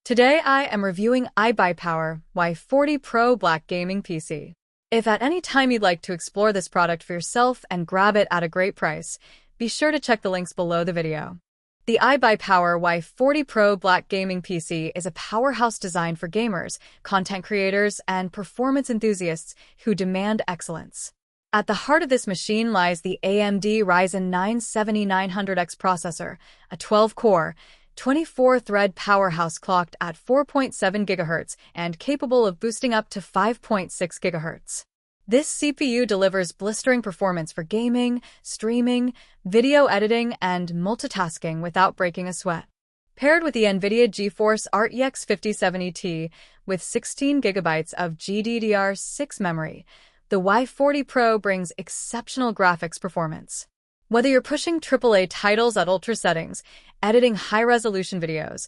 Today I am reviewing iBUYPOWER Y40 PRO Black Gaming PC. If at any time you'd like to explore this product for yourself and grab it at a great price, be sure to check the links below the video. The iBUYPOWER Y40 PRO Black Gaming PC is a powerhouse designed for gamers, content creators, and performance enthusiasts who demand excellence. At the heart of this machine lies the AMD Ryzen 9 7900X processor, a 12-core, 24-thread powerhouse clocked at 4.7 GHz and capable of boosting up to 5.6 GHz. This CPU delivers blistering performance for gaming, streaming, video editing, and multitasking without breaking a sweat. Paired with the NVIDIA GeForce RTX 5070Ti with 16 GB of GDDR5 memory, the Y40 Pro brings exceptional graphics performance. Whether you're pushing AAA titles at ultra settings, editing high-resolution videos,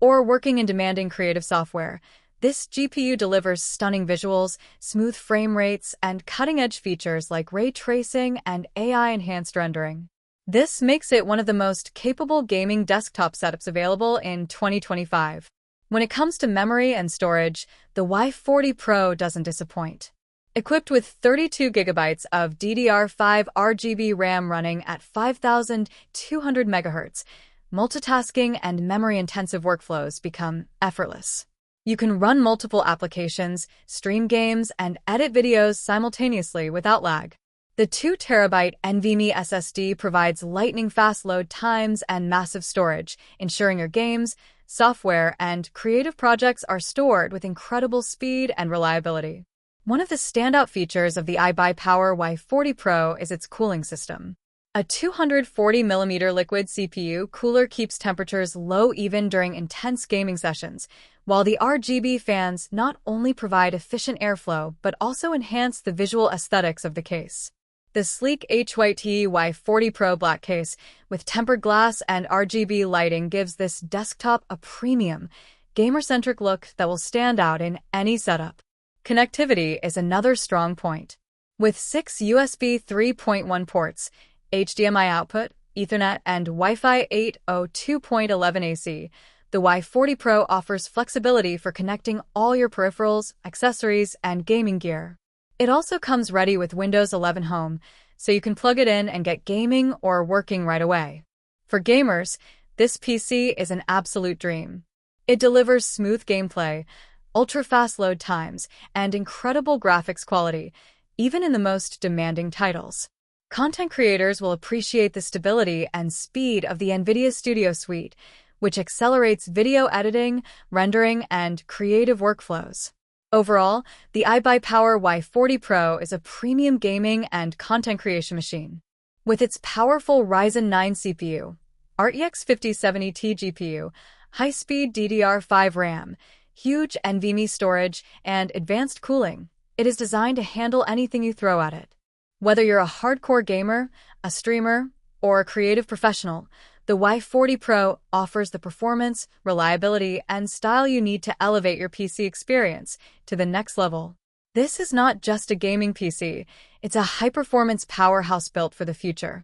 or working in demanding creative software, this GPU delivers stunning visuals, smooth frame rates, and cutting-edge features like ray tracing and AI-enhanced rendering. This makes it one of the most capable gaming desktop setups available in 2025. When it comes to memory and storage, the Y40 Pro doesn't disappoint. Equipped with 32 GB of DDR5 RGB RAM running at 5,200 MHz, multitasking and memory-intensive workflows become effortless. You can run multiple applications, stream games, and edit videos simultaneously without lag. The 2TB NVMe SSD provides lightning-fast load times and massive storage, ensuring your games, software, and creative projects are stored with incredible speed and reliability. One of the standout features of the iBUYPOWER Y40 Pro is its cooling system. A 240mm liquid CPU cooler keeps temperatures low even during intense gaming sessions, while the RGB fans not only provide efficient airflow but also enhance the visual aesthetics of the case. The sleek HYT Y40 Pro Black case with tempered glass and RGB lighting gives this desktop a premium, gamer-centric look that will stand out in any setup. Connectivity is another strong point. With 6 USB 3.1 ports, HDMI output, Ethernet, and Wi-Fi 8.0 2.11 AC, the Y40 Pro offers flexibility for connecting all your peripherals, accessories, and gaming gear. It also comes ready with Windows 11 Home, so you can plug it in and get gaming or working right away. For gamers, this PC is an absolute dream. It delivers smooth gameplay, ultra-fast load times, and incredible graphics quality, even in the most demanding titles. Content creators will appreciate the stability and speed of the NVIDIA Studio Suite, which accelerates video editing, rendering, and creative workflows. Overall, the iBUYPOWER Y40 Pro is a premium gaming and content creation machine. With its powerful Ryzen 9 CPU, RTX 5070Ti GPU, high-speed DDR5 RAM, huge NVMe storage, and advanced cooling, it is designed to handle anything you throw at it. Whether you're a hardcore gamer, a streamer, or a creative professional, the Y40 Pro offers the performance, reliability, and style you need to elevate your PC experience to the next level. This is not just a gaming PC, it's a high-performance powerhouse built for the future.